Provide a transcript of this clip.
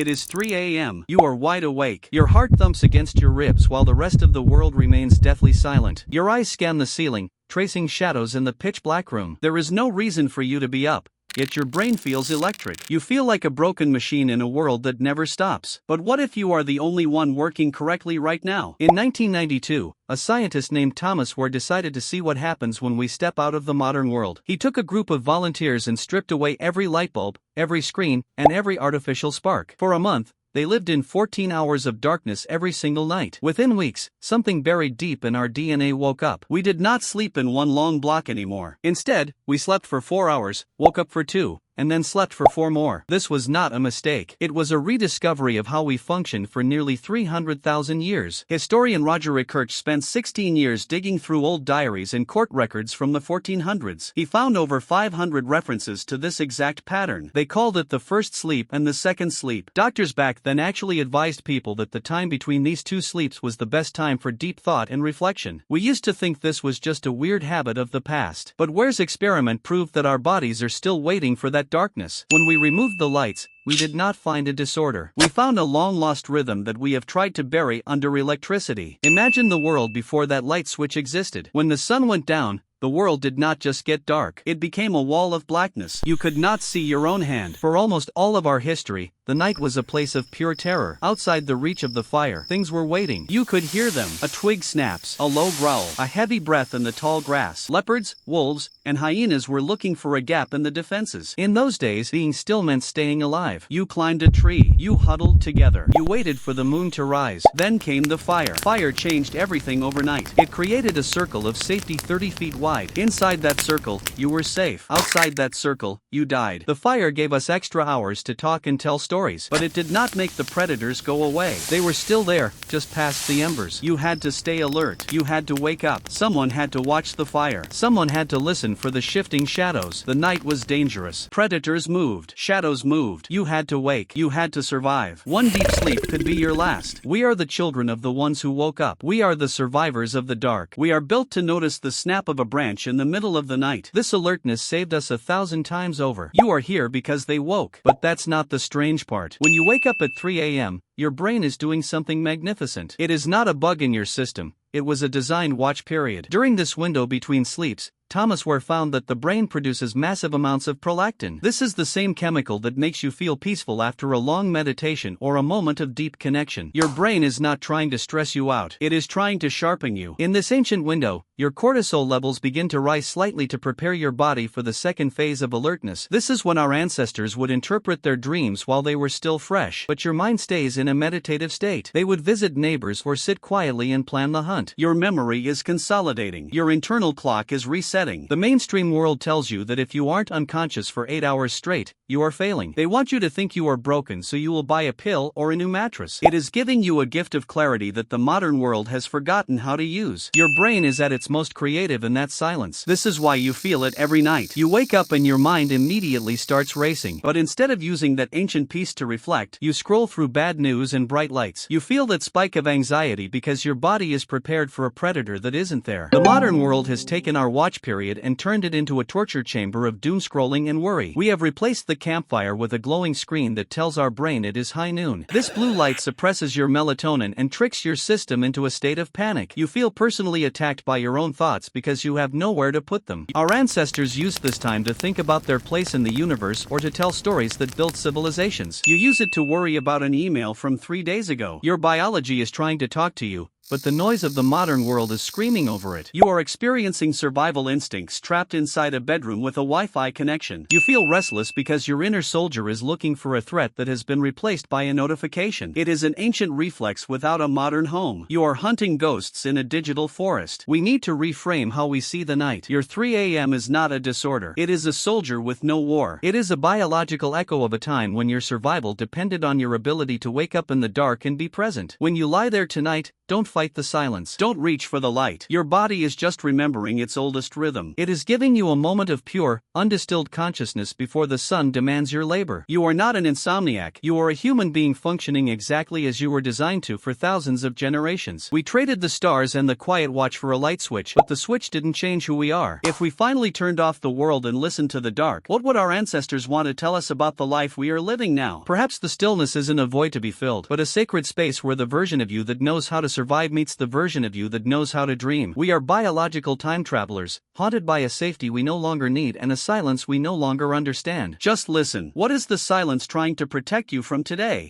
It is 3 a.m. You are wide awake. Your heart thumps against your ribs while the rest of the world remains deathly silent. Your eyes scan the ceiling, tracing shadows in the pitch-black room. There is no reason for you to be up, yet your brain feels electric. You feel like a broken machine in a world that never stops. But what if you are the only one working correctly right now? In 1992, a scientist named Thomas Wehr decided to see what happens when we step out of the modern world. He took a group of volunteers and stripped away every light bulb, every screen, and every artificial spark. For a month, they lived in 14 hours of darkness every single night. Within weeks, something buried deep in our DNA woke up. We did not sleep in one long block anymore. Instead, we slept for 4 hours, woke up for 2, and then slept for 4 more. This was not a mistake. It was a rediscovery of how we functioned for nearly 300,000 years. Historian Roger Ekirch spent 16 years digging through old diaries and court records from the 1400s. He found over 500 references to this exact pattern. They called it the first sleep and the second sleep. Doctors back then actually advised people that the time between these two sleeps was the best time for deep thought and reflection. We used to think this was just a weird habit of the past. But Wehr's experiment proved that our bodies are still waiting for that darkness. When we removed the lights, we did not find a disorder. We found a long-lost rhythm that we have tried to bury under electricity. Imagine the world before that light switch existed. When the sun went down, the world did not just get dark. It became a wall of blackness. You could not see your own hand. For almost all of our history, the night was a place of pure terror. Outside the reach of the fire, things were waiting. You could hear them. A twig snaps, a low growl, a heavy breath in the tall grass. Leopards, wolves, and hyenas were looking for a gap in the defenses. In those days, being still meant staying alive. You climbed a tree. You huddled together. You waited for the moon to rise. Then came the fire. Fire changed everything overnight. It created a circle of safety 30 feet wide. Inside that circle, you were safe. Outside that circle, you died. The fire gave us extra hours to talk and tell stories, but it did not make the predators go away. They were still there, just past the embers. You had to stay alert. You had to wake up. Someone had to watch the fire. Someone had to listen for the shifting shadows. The night was dangerous. Predators moved. Shadows moved. You had to wake. You had to survive. One deep sleep could be your last. We are the children of the ones who woke up. We are the survivors of the dark. We are built to notice the snap of a branch in the middle of the night. This alertness saved us 1,000 times over. You are here because they woke. But that's not the strange part. When you wake up at 3 a.m., your brain is doing something magnificent. It is not a bug in your system. It was a designed watch period. During this window between sleeps, Thomas Wehr found that the brain produces massive amounts of prolactin. This is the same chemical that makes you feel peaceful after a long meditation or a moment of deep connection. Your brain is not trying to stress you out. It is trying to sharpen you. In this ancient window, your cortisol levels begin to rise slightly to prepare your body for the second phase of alertness. This is when our ancestors would interpret their dreams while they were still fresh. But your mind stays in a meditative state. They would visit neighbors or sit quietly and plan the hunt. Your memory is consolidating. Your internal clock is resetting. The mainstream world tells you that if you aren't unconscious for 8 hours straight, you are failing. They want you to think you are broken so you will buy a pill or a new mattress. It is giving you a gift of clarity that the modern world has forgotten how to use. Your brain is at its most creative in that silence. This is why you feel it every night. You wake up and your mind immediately starts racing. But instead of using that ancient peace to reflect, you scroll through bad news and bright lights. You feel that spike of anxiety because your body is prepared for a predator that isn't there. The modern world has taken our watch period and turned it into a torture chamber of doom scrolling and worry. We have replaced the campfire with a glowing screen that tells our brain it is high noon. This blue light suppresses your melatonin and tricks your system into a state of panic. You feel personally attacked by your own thoughts because you have nowhere to put them. Our ancestors used this time to think about their place in the universe or to tell stories that built civilizations. You use it to worry about an email from 3 days ago. Your biology is trying to talk to you, but the noise of the modern world is screaming over it. You are experiencing survival instincts trapped inside a bedroom with a Wi-Fi connection. You feel restless because your inner soldier is looking for a threat that has been replaced by a notification. It is an ancient reflex without a modern home. You are hunting ghosts in a digital forest. We need to reframe how we see the night. Your 3 a.m. is not a disorder. It is a soldier with no war. It is a biological echo of a time when your survival depended on your ability to wake up in the dark and be present. When you lie there tonight, don't fight fight the silence. Don't reach for the light. Your body is just remembering its oldest rhythm. It is giving you a moment of pure, undistilled consciousness before the sun demands your labor. You are not an insomniac. You are a human being functioning exactly as you were designed to for thousands of generations. We traded the stars and the quiet watch for a light switch, but the switch didn't change who we are. If we finally turned off the world and listened to the dark, what would our ancestors want to tell us about the life we are living now? Perhaps the stillness isn't a void to be filled, but a sacred space where the version of you that knows how to survive meets the version of you that knows how to dream. We are biological time travelers, haunted by a safety we no longer need and a silence we no longer understand. Just listen. What is the silence trying to protect you from today?